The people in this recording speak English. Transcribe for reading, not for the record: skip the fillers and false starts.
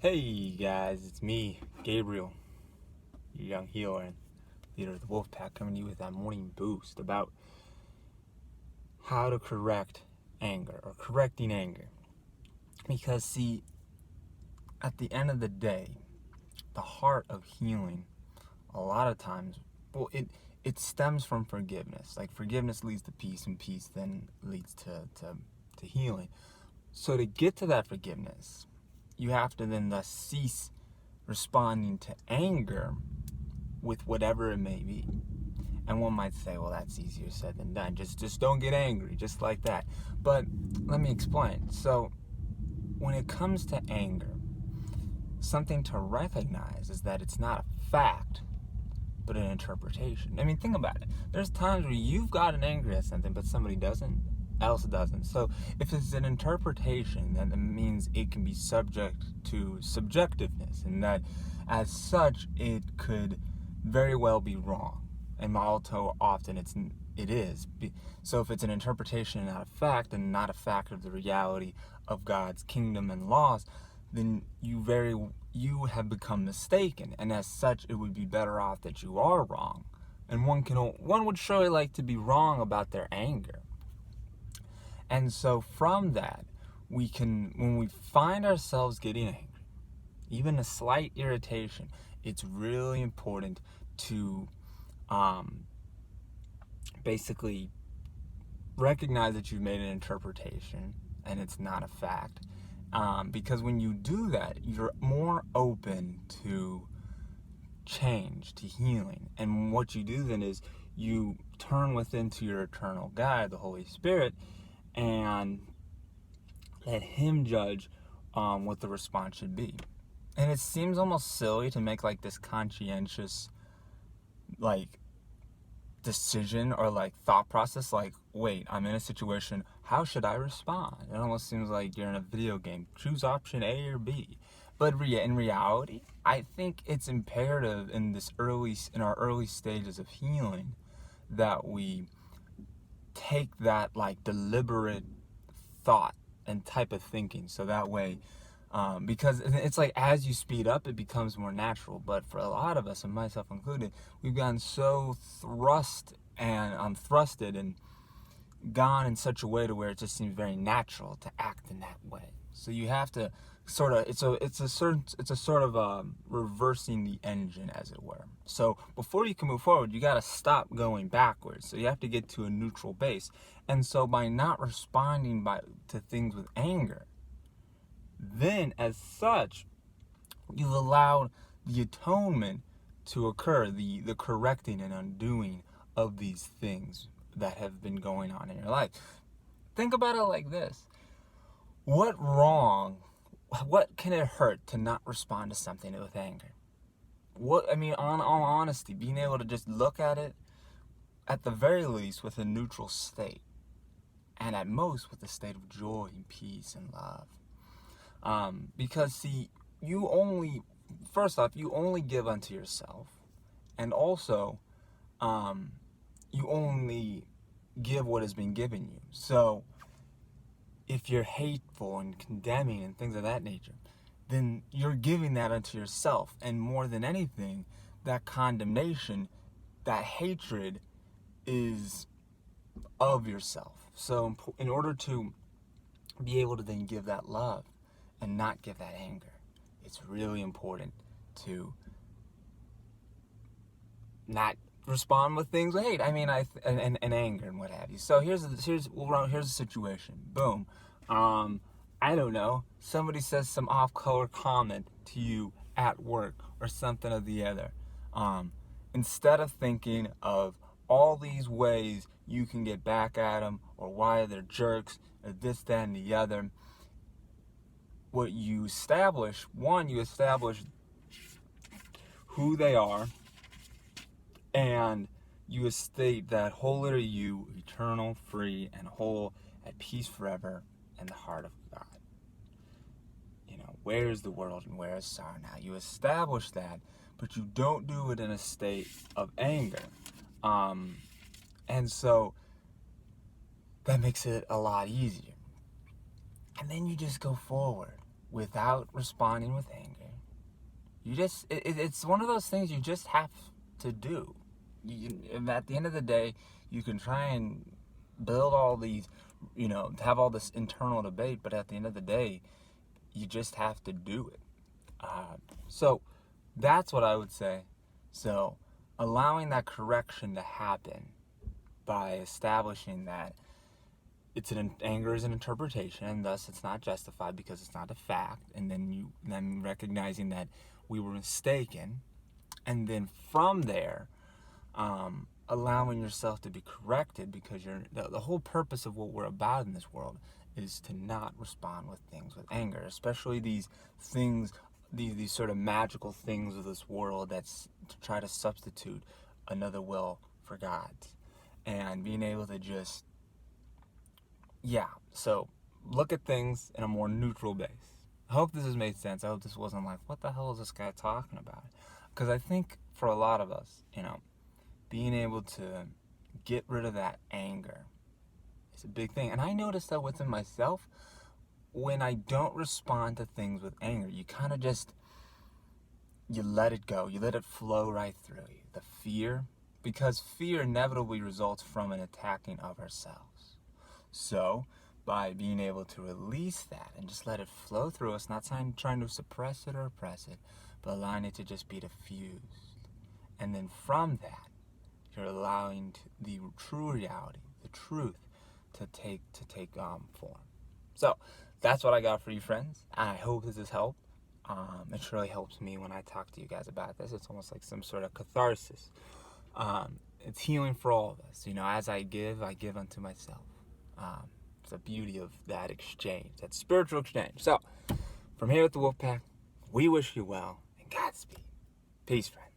Hey guys, it's me, Gabriel, your young healer and leader of the Wolfpack, coming to you with that morning boost about how to correct anger or correcting anger. Because, see, at the end of the day, the heart of healing, a lot of times, it stems from forgiveness. Like, forgiveness leads to peace, and peace then leads to healing. So, to get to that forgiveness, you have to then thus cease responding to anger with whatever it may be. And one might say, well, that's easier said than done. Just don't get angry, just like that. But let me explain. So when it comes to anger, something to recognize is that it's not a fact, but an interpretation. I mean, think about it. There's times where you've gotten angry at something, but somebody else doesn't. So if it's an interpretation, then it means it can be subject to subjectiveness, and that as such, it could very well be wrong. And all too often it is. So if it's an interpretation and not a fact, and not a fact of the reality of God's kingdom and laws, then you have become mistaken, and as such, it would be better off that you are wrong. And one would surely like to be wrong about their anger. And so from that, when we find ourselves getting angry, even a slight irritation, it's really important to basically recognize that you've made an interpretation and it's not a fact. Because when you do that, you're more open to change, to healing. And what you do then is you turn within to your eternal guide, the Holy Spirit, and let Him judge what the response should be. And it seems almost silly to make like this conscientious decision or thought process, wait, I'm in a situation, how should I respond? It almost seems like you're in a video game, choose option A or B. But in reality, I think it's imperative in our early stages of healing that we take that deliberate thought and type of thinking, so that way because it's like as you speed up, it becomes more natural. But for a lot of us, and myself included, we've gotten so thrusted and gone in such a way to where it just seems very natural to act in that way. So you have to sort of it's a sort of reversing the engine, as it were. So before you can move forward, you got to stop going backwards. So you have to get to a neutral base. And so by not responding to things with anger, then as such, you've allowed the atonement to occur, the correcting and undoing of these things that have been going on in your life. Think about it like this. What can it hurt to not respond to something with anger? On all honesty, being able to just look at it, at the very least, with a neutral state, and at most with a state of joy and peace and love. Because see, you only give unto yourself, and also you only give what has been given you. So if you're hateful and condemning and things of that nature, then you're giving that unto yourself. And more than anything, that condemnation, that hatred is of yourself. So in order to be able to then give that love and not give that anger, it's really important to not respond with things with hate. And anger and what have you. So here's the situation. Boom. I don't know. Somebody says some off-color comment to you at work or something of the other. Instead of thinking of all these ways you can get back at them, or why they're jerks, or this, that, and the other, what you establish who they are, and you state that holy are you, eternal, free, and whole, at peace forever, in the heart of God. Where is the world and where is sorrow now? You establish that, but you don't do it in a state of anger. And so that makes it a lot easier. And then you just go forward. without responding with anger. It's one of those things you just have to do. At the end of the day, you can try and build all these, have all this internal debate, but at the end of the day, you just have to do it. So that's what I would say. So allowing that correction to happen by establishing that anger is an interpretation, and thus it's not justified because it's not a fact, and then recognizing that we were mistaken, and then from there, allowing yourself to be corrected, because the whole purpose of what we're about in this world is to not respond with things with anger, especially these things, these sort of magical things of this world that's to try to substitute another will for God's, and being able to just so look at things in a more neutral base. I hope this has made sense. I hope this wasn't like, what the hell is this guy talking about? Because I think for a lot of us, being able to get rid of that anger is a big thing. And I noticed that within myself, when I don't respond to things with anger, you kind of you let it go. You let it flow right through you. The fear, because fear inevitably results from an attacking of ourselves. So, by being able to release that and just let it flow through us, not trying to suppress it or oppress it, but allowing it to just be diffused. And then from that, you're allowing the true reality, the truth, to take form. So, that's what I got for you, friends. I hope this has helped. It really helps me when I talk to you guys about this. It's almost like some sort of catharsis. It's healing for all of us. As I give unto myself. It's the beauty of that exchange, that spiritual exchange. So, from here at the Wolfpack, we wish you well and Godspeed. Peace, friends.